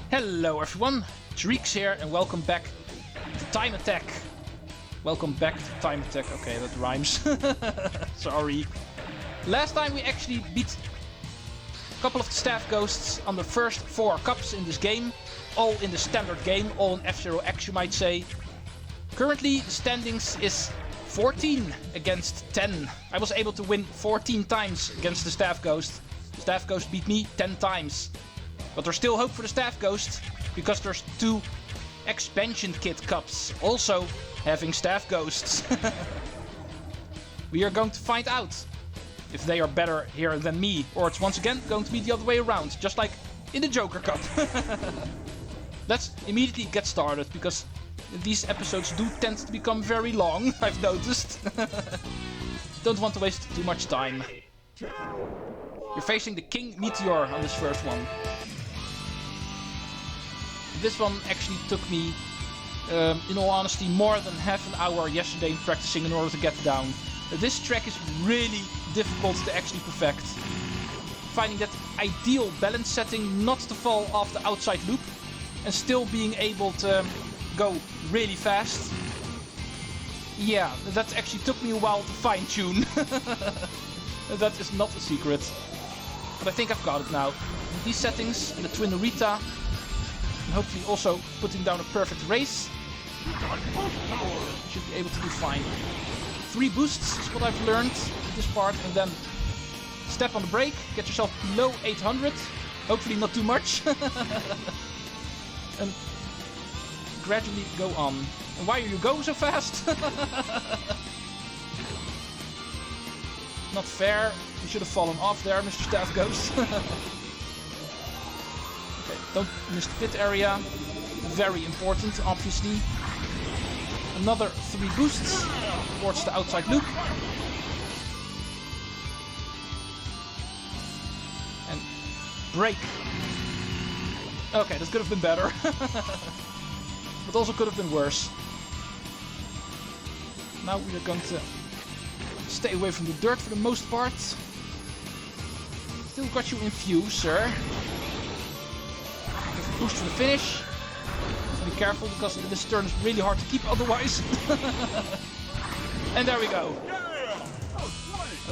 Hello everyone, Treecks here and welcome back to Time Attack. Welcome back to Time Attack. Okay, that rhymes. Sorry. Last time we actually beat a couple of the staff ghosts on the first 4 cups in this game. All in the standard game, all in F-Zero X you might say. Currently the standings is 14 against 10. I was able to win 14 times against the staff ghost. The staff ghost beat me 10 times. But there's still hope for the staff ghost, because there's 2 expansion kit cups also having staff ghosts. We are going to find out if they are better here than me, or it's once again going to be the other way around, just like in the Joker Cup. Let's immediately get started, because these episodes do tend to become very long, I've noticed. Don't want to waste too much time. You're facing the King Meteor on this first one. This one actually took me, in all honesty, more than half an hour yesterday in practicing in order to get down. This track is really difficult to actually perfect. Finding that ideal balance setting not to fall off the outside loop and still being able to go really fast. Yeah, that actually took me a while to fine-tune. That is not a secret. But I think I've got it now. With these settings and the Twin Narita, and hopefully also putting down a perfect race, should be able to do fine. 3 boosts is what I've learned in this part, and then step on the brake, get yourself below 800, hopefully not too much, and gradually go on. And why are you going so fast? Not fair, you should have fallen off there, Mr. Staff Ghost. Okay, don't miss the pit area. Very important, obviously. Another 3 boosts towards the outside loop. And brake. Okay, that could have been better. But also could have been worse. Now we are going to stay away from the dirt for the most part. Still got you in view, sir. Boost for the finish. Be careful, because this turn is really hard to keep otherwise. And there we go.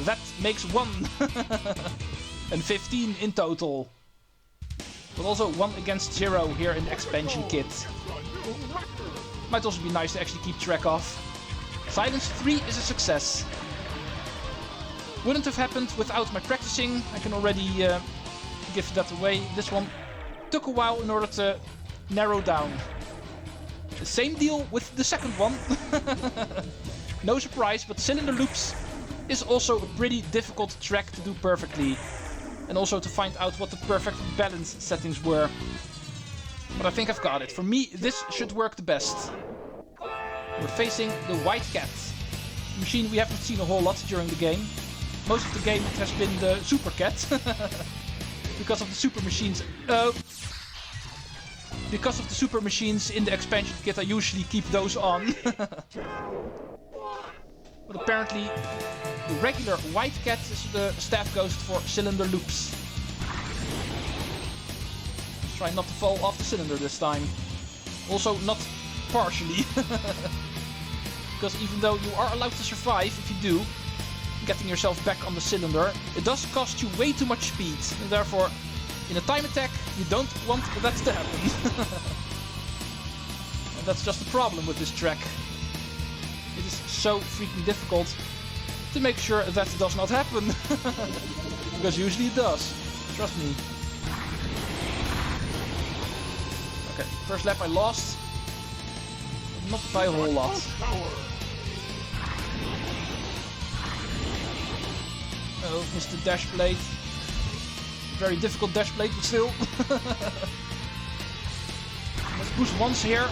That makes 1. And 15 in total. But also 1 against 0 here in the expansion kit. Might also be nice to actually keep track of. Silence 3 is a success. Wouldn't have happened without my practicing. I can already give that away. This one took a while in order to narrow down. The same deal with the second one. No surprise, but cylinder loops is also a pretty difficult track to do perfectly. And also to find out what the perfect balance settings were. But I think I've got it. For me, this should work the best. We're facing the White Cat. A machine we haven't seen a whole lot during the game. Most of the game it has been the Super Cat. Because of the super machines. Because of the super machines in the expansion kit, I usually keep those on. But apparently, the regular White Cat is the staff ghost for cylinder loops. Let's try not to fall off the cylinder this time. Also, not partially. Because even though you are allowed to survive if you do, getting yourself back on the cylinder, it does cost you way too much speed, and therefore in a time attack you don't want that to happen. And that's just the problem with this track. It is so freaking difficult to make sure that does not happen. Because usually it does, trust me. Okay, first lap I lost, but not by a whole lot. Oh, missed the dash blade. Very difficult dash blade, but still. Let's boost once here.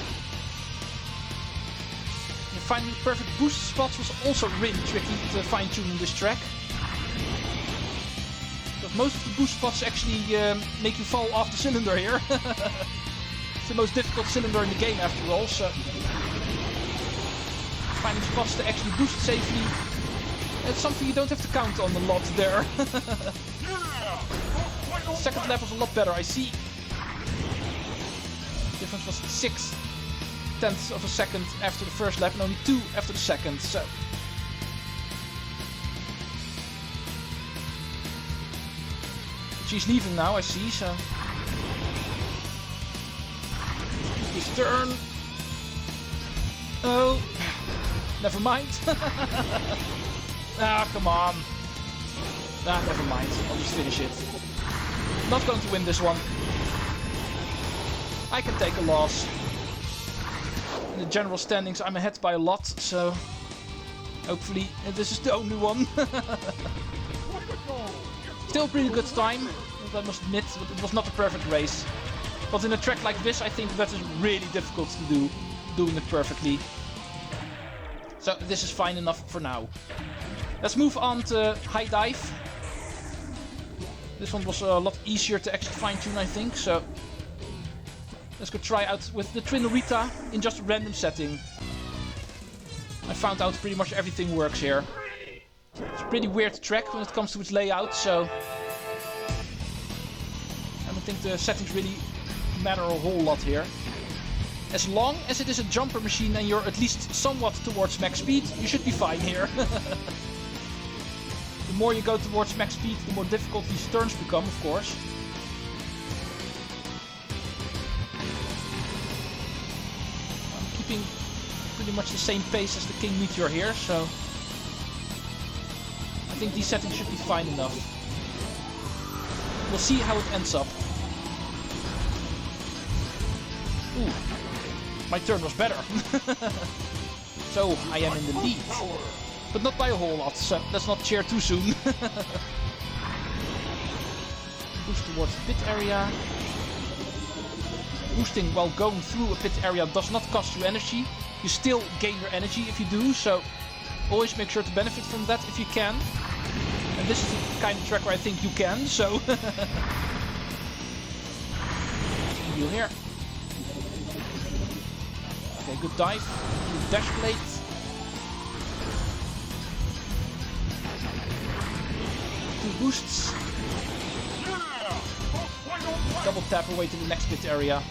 And finding the perfect boost spots was also really tricky to fine-tune in this track. Because most of the boost spots actually make you fall off the cylinder here. It's the most difficult cylinder in the game after all, so finding spots to actually boost safely, it's something you don't have to count on a lot there. Second lap was a lot better, I see. difference was 0.6 of a second after the first lap and only 2 after the second. So she's leaving now, I see. So his turn. Oh, never mind. Ah, come on. Ah, never mind. I'll just finish it. Not going to win this one. I can take a loss. In the general standings, I'm ahead by a lot, so hopefully this is the only one. Still pretty good time, I must admit, but it was not a perfect race. But in a track like this, I think that is really difficult to do, doing it perfectly. So this is fine enough for now. Let's move on to high dive. This one was a lot easier to actually fine-tune, I think, so let's go try out with the Twin Rita in just a random setting. I found out pretty much everything works here. It's a pretty weird track when it comes to its layout, so I don't think the settings really matter a whole lot here. As long as it is a jumper machine and you're at least somewhat towards max speed, you should be fine here. The more you go towards max speed, the more difficult these turns become, of course. I'm keeping pretty much the same pace as the King Meteor here, so I think these settings should be fine enough. We'll see how it ends up. Ooh, my turn was better. So I am in the lead. But not by a whole lot, so let's not cheer too soon. Boost towards the pit area. Boosting while going through a pit area does not cost you energy. You still gain your energy if you do, so always make sure to benefit from that if you can. And this is the kind of track where I think you can, so... Deal here. Okay, good dive. Good dash plate. Boosts. Double tap away to the next pit area.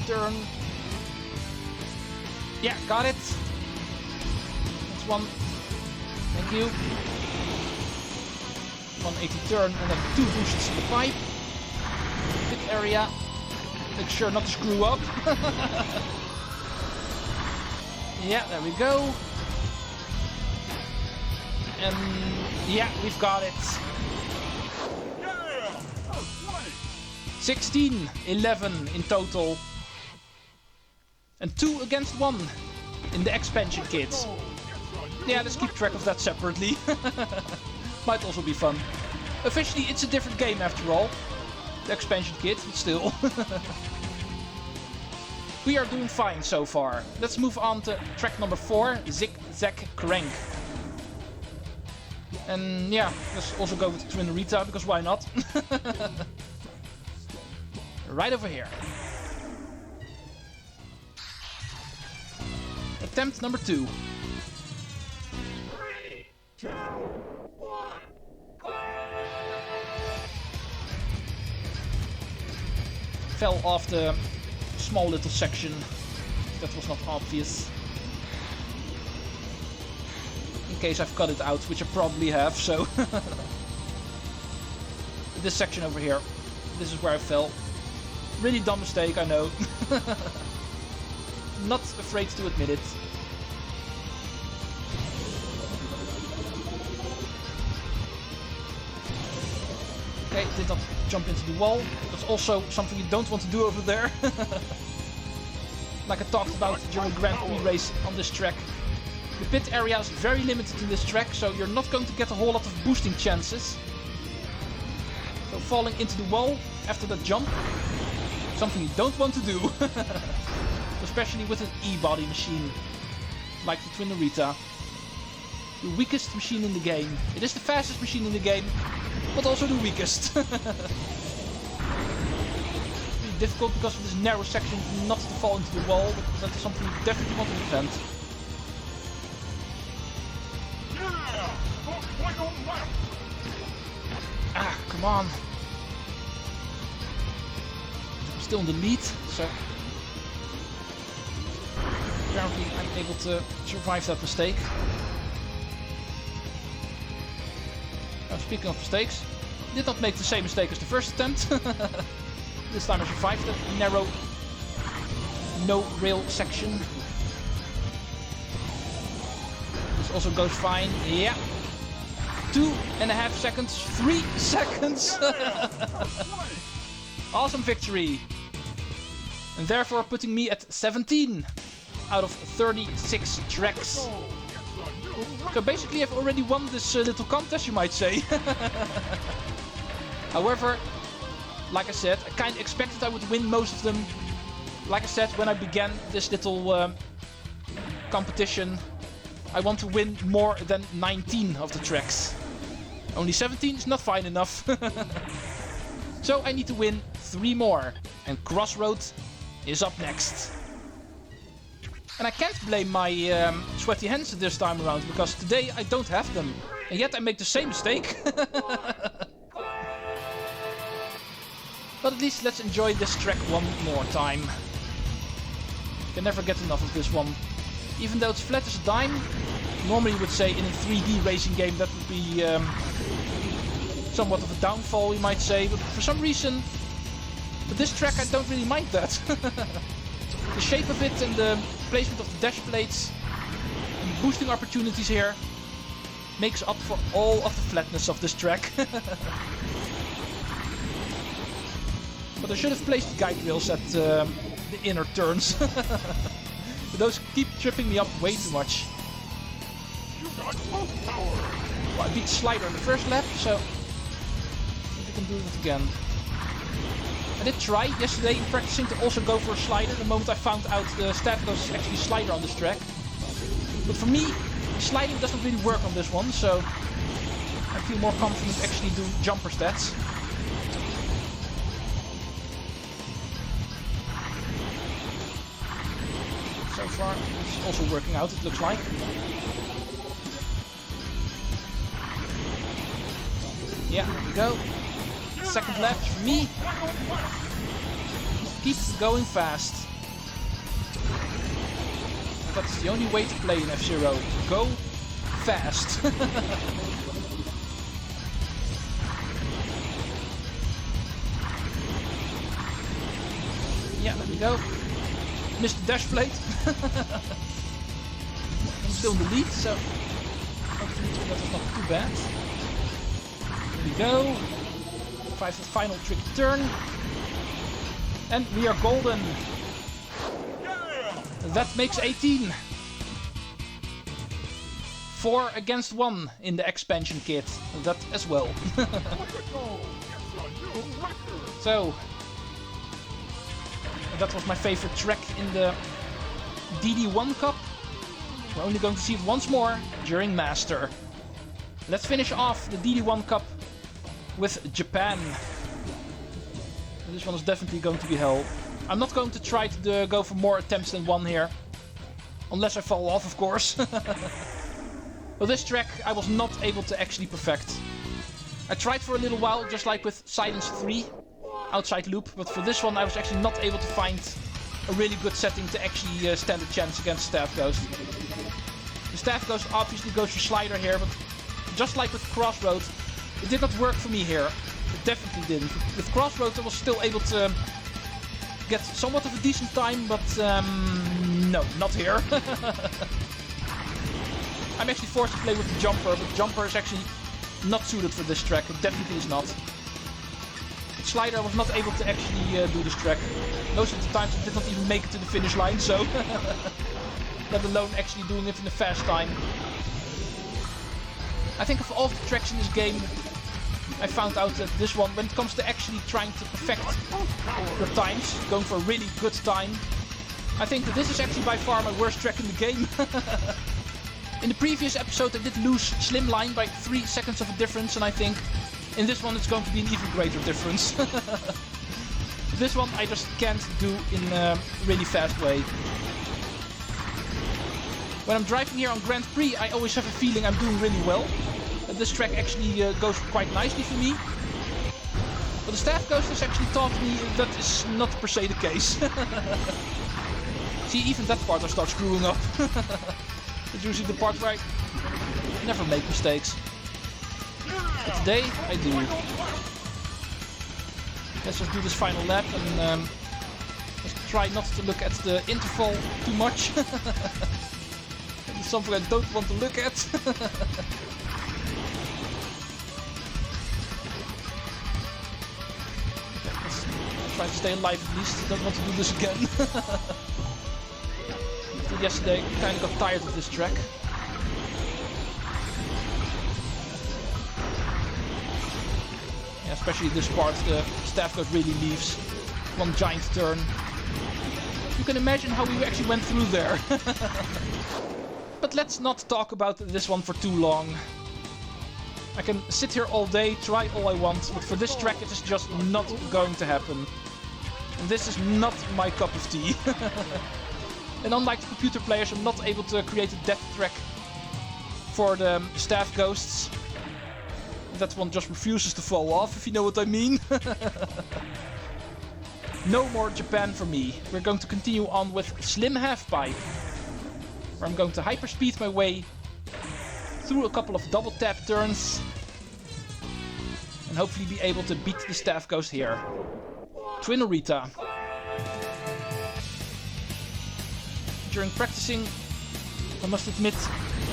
Turn. Yeah, got it. That's one. Thank you. 180 turn and then 2 boosts to the pipe. Pit area. Make sure not to screw up. Yeah, there we go. And yeah, we've got it. 16, 11 in total. And 2 against 1 in the expansion kit. Yeah, let's keep track of that separately. Might also be fun. Officially, it's a different game after all. The expansion kit, but still. We are doing fine so far. Let's move on to track number 4, Zig-Zag Crank. And yeah, let's also go with Twin Rita, because why not? Right over here. Attempt number 2. 3, 2, 1, go! Fell off the small little section. That was not obvious. In case I've cut it out, which I probably have, so... This section over here. This is where I fell. Really dumb mistake, I know. Not afraid to admit it. Okay, did not jump into the wall. That's also something you don't want to do over there. Like I talked about during the Grand Prix race on this track. The pit area is very limited in this track, so you're not going to get a whole lot of boosting chances. So falling into the wall after that jump, something you don't want to do. Especially with an E-body machine, like the Twin Rita. The weakest machine in the game. It is the fastest machine in the game, but also the weakest. Really difficult because of this narrow section not to fall into the wall, but that is something you definitely want to prevent. Come on. I'm still in the lead, so apparently I'm able to survive that mistake. Now, speaking of mistakes, did not make the same mistake as the first attempt. This time I survived that narrow, no rail section. This also goes fine. Yeah. 2.5 seconds. 3 seconds. Awesome victory. And therefore putting me at 17 out of 36 tracks. So basically I've already won this little contest, you might say. However, like I said, I kind of expected I would win most of them. Like I said, when I began this little competition, I want to win more than 19 of the tracks. Only 17 is not fine enough. So I need to win 3 more. And Crossroad is up next. And I can't blame my sweaty hands this time around, because today I don't have them. And yet I make the same mistake. But at least let's enjoy this track one more time. Can never get enough of this one. Even though it's flat as a dime, normally you would say in a 3D racing game that would be somewhat of a downfall, you might say. But for some reason, with this track I don't really mind that. The shape of it and the placement of the dash plates and the boosting opportunities here makes up for all of the flatness of this track. But I should have placed the guide rails at the inner turns. Those keep tripping me up way too much. Well, I beat Slider in the first lap, so I can do that again. I did try yesterday in practicing to also go for a slider the moment I found out the stat goes actually slider on this track. But for me, sliding doesn't really work on this one, so I feel more confident actually doing jumper stats. So far, it's also working out, it looks like. Yeah, there we go. Second lap for me. Keep going fast. That's the only way to play in F-Zero. Go fast. Yeah, there we go. Missed the dash plate. I'm still in the lead, so hopefully that is not too bad. There we go. The final tricky turn. And we are golden. That makes 18. 4 against 1 in the expansion kit. That as well. So, that was my favorite track in the DD-1 Cup. We're only going to see it once more during Master. Let's finish off the DD-1 Cup with Japan. This one is definitely going to be hell. I'm not going to try to go for more attempts than 1 here. Unless I fall off, of course. Well, this track I was not able to actually perfect. I tried for a little while, just like with Silence 3, outside loop, but for this one I was actually not able to find a really good setting to actually stand a chance against Staff Ghost. The Staff Ghost obviously goes for slider here, but just like with Crossroad, it did not work for me here. It definitely didn't. With Crossroad I was still able to get somewhat of a decent time, but no, not here. I'm actually forced to play with the jumper, but jumper is actually not suited for this track. It definitely is not. With slider I was not able to actually do this track. Most of the times I did not even make it to the finish line, so let alone actually doing it in a fast time. I think of all the tracks in this game, I found out that this one, when it comes to actually trying to perfect your times, going for a really good time, I think that this is actually by far my worst track in the game. In the previous episode I did lose Slimline by 3 seconds of a difference, and I think in this one it's going to be an even greater difference. This one I just can't do in a really fast way. When I'm driving here on Grand Prix I always have a feeling I'm doing really well. This track actually goes quite nicely for me. But the staff ghost has actually taught me that is not per se the case. See, even that part I start screwing up. It's usually the part where I never make mistakes. But today, I do. Let's just do this final lap and just try not to look at the interval too much. It's something I don't want to look at. Let's try to stay alive at least. Don't want to do this again. After yesterday, I kind of got tired of this track. Yeah, especially this part, the staff ghost really leaves one giant turn. You can imagine how we actually went through there. But let's not talk about this one for too long. I can sit here all day, try all I want, but for this track it is just not going to happen. And this is not my cup of tea. And unlike the computer players, I'm not able to create a death track for the staff ghosts. That one just refuses to fall off, if you know what I mean. No more Japan for me. We're going to continue on with Slim Halfpipe, where I'm going to hyperspeed my way through a couple of double tap turns and hopefully be able to beat the staff ghost here. Twinorita. During practicing, I must admit,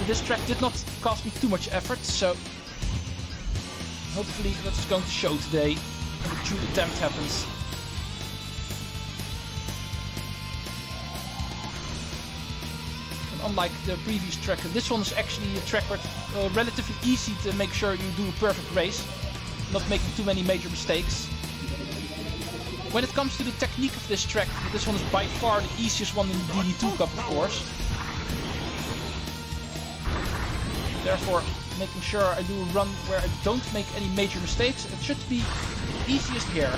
this track did not cost me too much effort, so hopefully that's going to show today when the true attempt happens. Unlike the previous track, this one is actually a track where it's relatively easy to make sure you do a perfect race, not making too many major mistakes. When it comes to the technique of this track, this one is by far the easiest one in the DD-2 Cup, of course. Therefore, making sure I do a run where I don't make any major mistakes, it should be easiest here.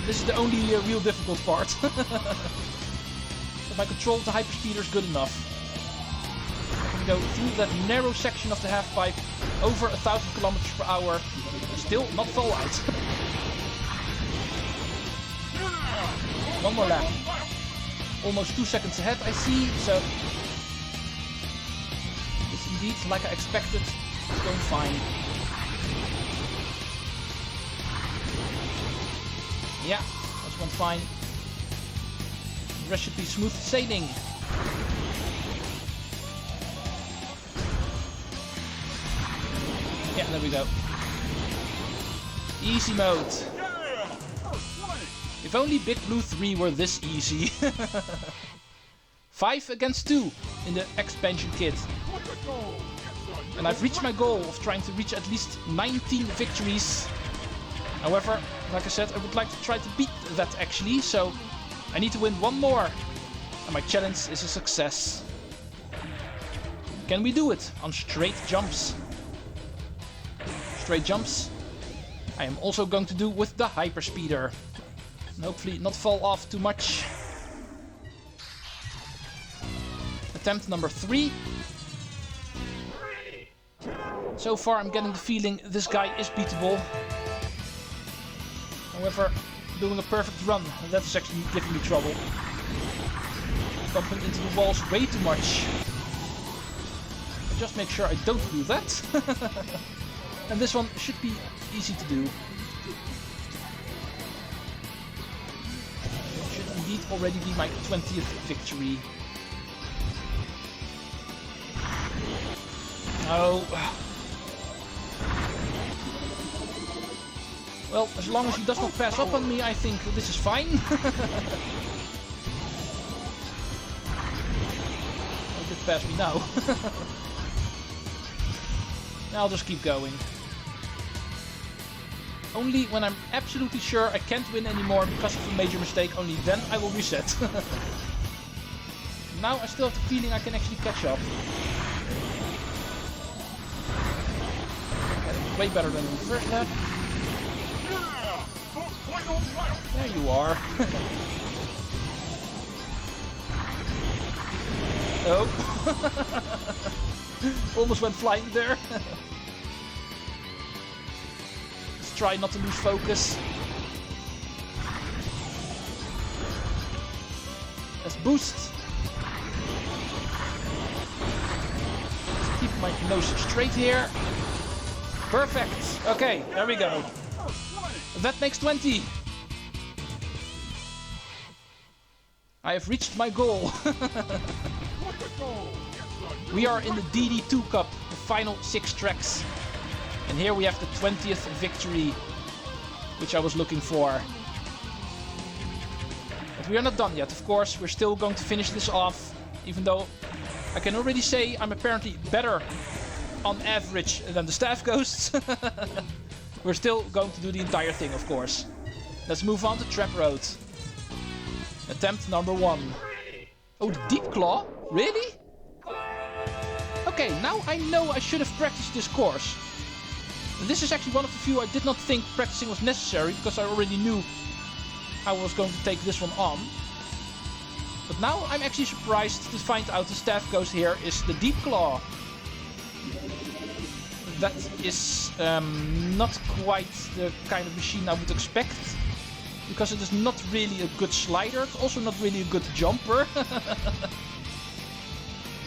This is the only real difficult part. But my control of the hyperspeeder is good enough. I can go through that narrow section of the half-pipe over 1,000 kilometers per hour, still not fall out. One more lap. Almost 2 seconds ahead, I see, so it's indeed, like I expected, it's going fine. Yeah, that's one fine. The rest should be smooth sailing. Yeah, there we go. Easy mode. If only Big Blue 3 were this easy. 5 against 2 in the expansion kit. And I've reached my goal of trying to reach at least 19 victories. However, like I said, I would like to try to beat that actually, so I need to win one more. And my challenge is a success. Can we do it on straight jumps? Straight jumps I am also going to do with the hyperspeeder. And hopefully not fall off too much. Attempt number 3. So far I'm getting the feeling this guy is beatable. However, doing a perfect run, that is actually giving me trouble. Bumping into the walls way too much. I just make sure I don't do that. And this one should be easy to do. It should indeed already be my 20th victory. Oh. Well, as long as he does not pass up on me, I think this is fine. He did pass me now. I'll just keep going. Only when I'm absolutely sure I can't win anymore because of a major mistake, only then I will reset. Now I still have the feeling I can actually catch up. Way better than in the first lap. There you are. Oh. Almost went flying there. Let's try not to lose focus. Let's boost. Let's keep my nose straight here. Perfect. Okay, there we go. That makes 20. I have reached my goal. We are in the DD-2 Cup, the final 6 tracks. And here we have the 20th victory, which I was looking for. But we are not done yet, of course. We're still going to finish this off, even though I can already say I'm apparently better on average than the staff ghosts. We're still going to do the entire thing, of course. Let's move on to Trap Road. Attempt number 1. Oh, the Deep Claw? Really? Okay, now I know I should have practiced this course. And this is actually one of the few I did not think practicing was necessary, because I already knew I was going to take this one on. But now I'm actually surprised to find out the staff ghost here is the Deep Claw. That is not quite the kind of machine I would expect, because it is not really a good slider. It's also not really a good jumper.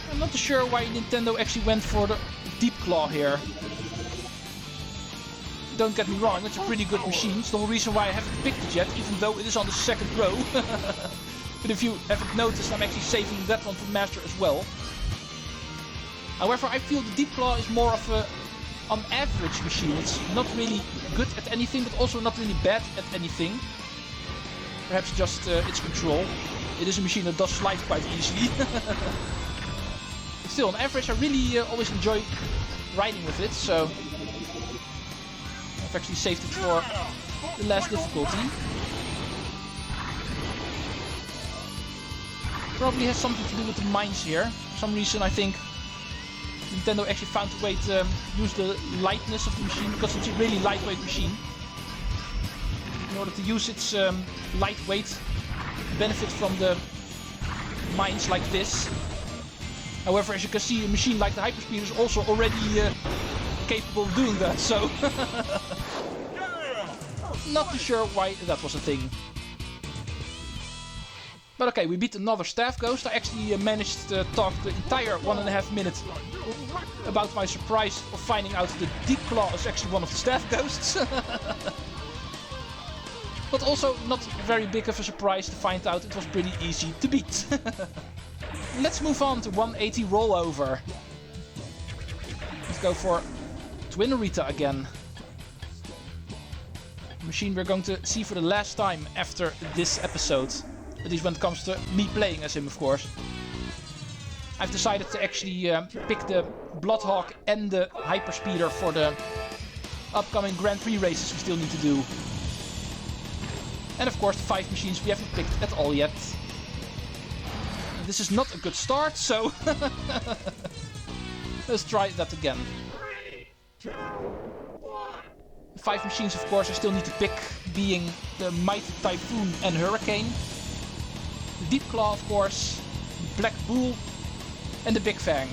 I'm not sure why Nintendo actually went for the Deep Claw here. Don't get me wrong, it's a pretty good machine. It's the whole reason why I haven't picked it yet, even though it is on the second row. But if you haven't noticed, I'm actually saving that one for Master as well. However, I feel the Deep Claw is more of a on average machine. It's not really good at anything, but also not really bad at anything. Perhaps just its control. It is a machine that does slide quite easily. But still, on average, I really always enjoy riding with it, so I've actually saved it for the last difficulty. Probably has something to do with the mines here. For some reason, I think Nintendo actually found a way to use the lightness of the machine, because it's a really lightweight machine. In order to use its lightweight, benefit from the mines like this. However, as you can see, a machine like the Hyperspeed is also already capable of doing that, so not too sure why that was a thing. But okay, we beat another staff ghost. I actually managed to talk the entire 1.5 minutes about my surprise of finding out the Deep Claw is actually one of the staff ghosts. But also not very big of a surprise to find out it was pretty easy to beat. Let's move on to 180 Rollover. Let's go for Twin Rita again. A machine we're going to see for the last time after this episode. At least when it comes to me playing as him, of course. I've decided to actually pick the Bloodhawk and the Hyperspeeder for the upcoming Grand Prix races we still need to do. And of course the 5 machines we haven't picked at all yet. This is not a good start, so let's try that again. 3, 2, 1. The 5 machines, of course, I still need to pick, being the Mighty Typhoon and Hurricane. The Deep Claw, of course, Black Bull, and the Big Fang.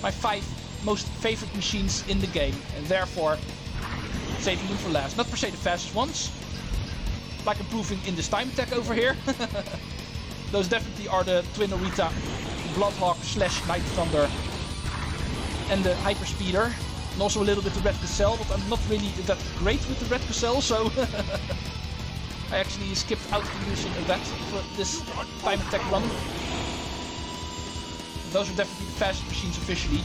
My 5 most favorite machines in the game, and therefore saving them for last. Not per se the fastest ones, like improving in this time attack over here. Those definitely are the Twin Rita, Bloodhawk / Night Thunder, and the Hyperspeeder. And also a little bit the Red Gazelle, but I'm not really that great with the Red Gazelle, so I actually skipped out of using that for this time attack run. Those are definitely the fastest machines officially.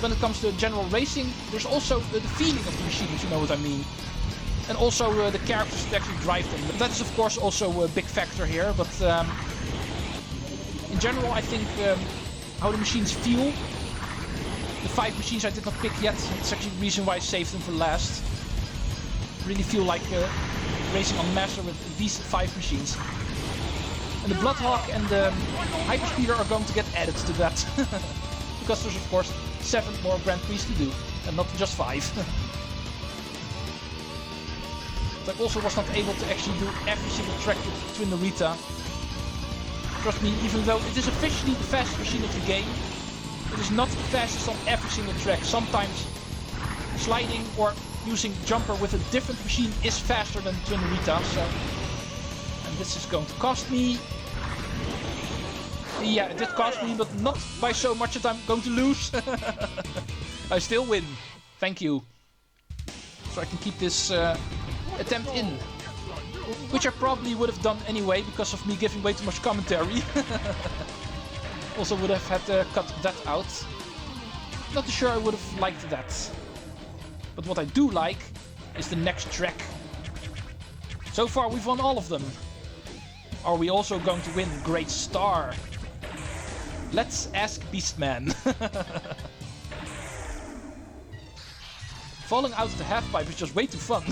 When it comes to general racing, there's also the feeling of the machine, if you know what I mean. And also the characters that actually drive them. But that is of course also a big factor here, but in general I think how the machines feel. The 5 machines I did not pick yet, it's actually the reason why I saved them for last. Really feel like racing on Master with these 5 machines. And the Bloodhawk and the Hyperspeeder are going to get added to that. Because there's of course 7 more Grand Prix to do, and not just 5. But I also was not able to actually do every single track with Twin Rita. Trust me, even though it is officially the fastest machine of the game, it is not the fastest on every single track. Sometimes sliding or using jumper with a different machine is faster than Twin Rita, so... And this is going to cost me... Yeah, it did cost me, but not by so much that I'm going to lose. I still win. Thank you. So I can keep this attempt in. Which I probably would have done anyway, because of me giving way too much commentary. Also would have had to cut that out. Not too sure I would have liked that. But what I do like is the next track. So far we've won all of them. Are we also going to win Great Star? Let's ask Beastman. Falling out of the half-pipe is just way too fun.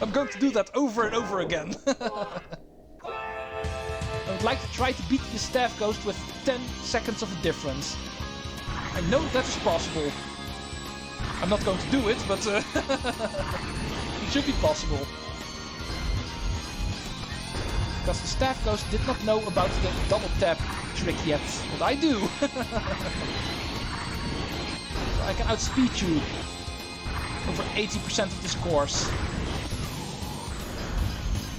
I'm going to do that over and over again. I would like to try to beat the Staff Ghost with 10 seconds of a difference. I know that is possible. I'm not going to do it, but it should be possible. Because the Staff Ghost did not know about the double tap trick yet, but I do. So I can outspeed you over 80% of this course.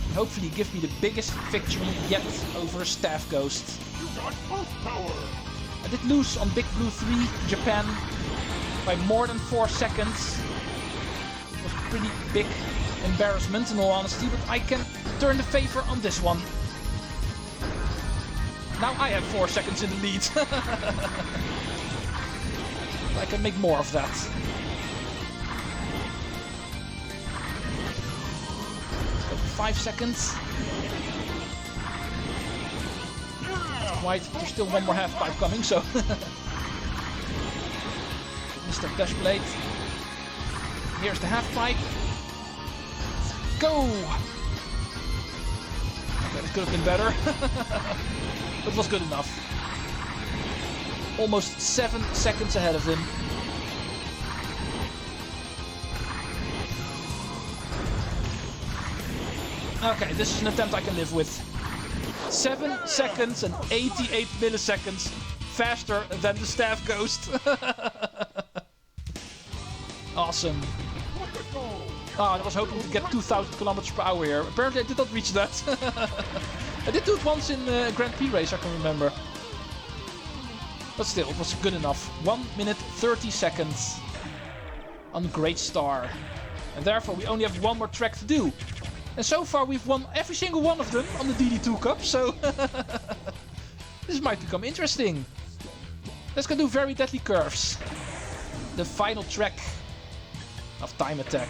And hopefully give me the biggest victory yet over a Staff Ghost. I did lose on Big Blue 3 Japan by more than 4 seconds. It was a pretty big embarrassment in all honesty, but I can turn the favor on this one. Now I have 4 seconds in the lead. I can make more of that. 5 seconds. Quite. There's still one more half pipe coming, so. Mr. Dash Blade. Here's the half pipe. Go! Okay, this could have been better. But it was good enough. Almost 7 seconds ahead of him. Okay, this is an attempt I can live with. 7 seconds and 88 milliseconds faster than the Staff Ghost. Awesome. I was hoping to get 2,000 kilometers per hour here. Apparently I did not reach that. I did do it once in a Grand Prix race, I can remember. But still, it was good enough. 1 minute 30 seconds on Great Star. And therefore we only have one more track to do. And so far we've won every single one of them on the DD-2 Cup, so this might become interesting. Let's go do Very Deadly Curves. The final track of Time Attack.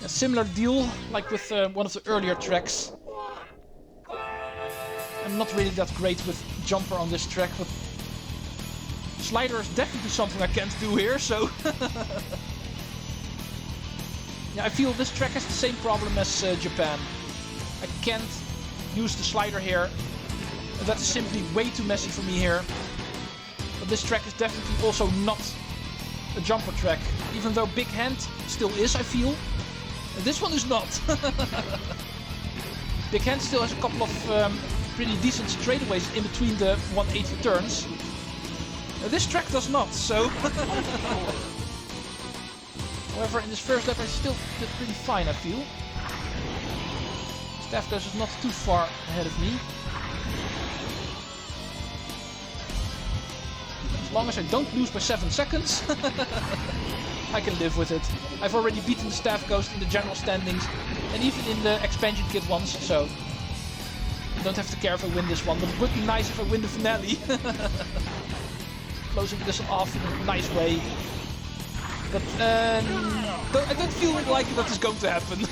A similar deal like with one of the earlier tracks. I'm not really that great with jumper on this track, but slider is definitely something I can't do here, so... Yeah, I feel this track has the same problem as Japan. I can't use the slider here. That is simply way too messy for me here. But this track is definitely also not a jumper track. Even though Big Hand still is, I feel. And this one is not. Big Hand still has a couple of pretty decent straightaways in between the 180 turns. This track does not, so... However, in this first lap I still did pretty fine, I feel. Staff Ghost is not too far ahead of me. As long as I don't lose by 7 seconds, I can live with it. I've already beaten the Staff Ghost in the general standings and even in the expansion kit ones, so I don't have to care if I win this one, but it would be nice if I win the finale. Closing this off in a nice way. But I don't feel like that is going to happen.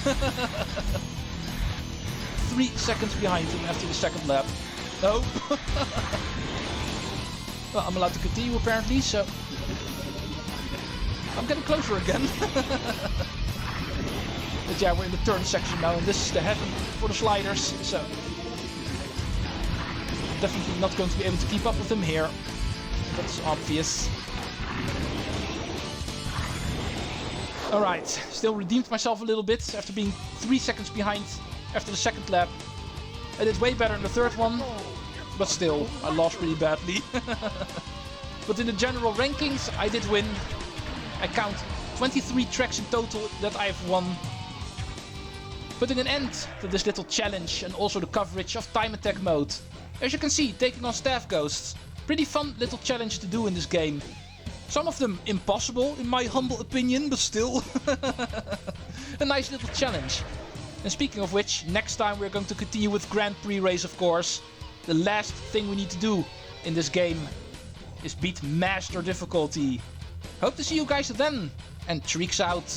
3 seconds behind him after the second lap. No. Well, I'm allowed to continue apparently, so... I'm getting closer again. But yeah, we're in the turn section now, and this is the heaven for the sliders, so... Definitely not going to be able to keep up with him here. That's obvious. Alright, still redeemed myself a little bit after being 3 seconds behind after the second lap. I did way better in the third one. But still, I lost pretty badly. But in the general rankings, I did win. I count 23 tracks in total that I have won. Putting an end to this little challenge and also the coverage of time attack mode. As you can see, taking on staff ghosts. Pretty fun little challenge to do in this game. Some of them impossible in my humble opinion, but still a nice little challenge. And speaking of which, next time we're going to continue with Grand Prix race, of course. The last thing we need to do in this game is beat Master difficulty. Hope to see you guys then, and Treecks out.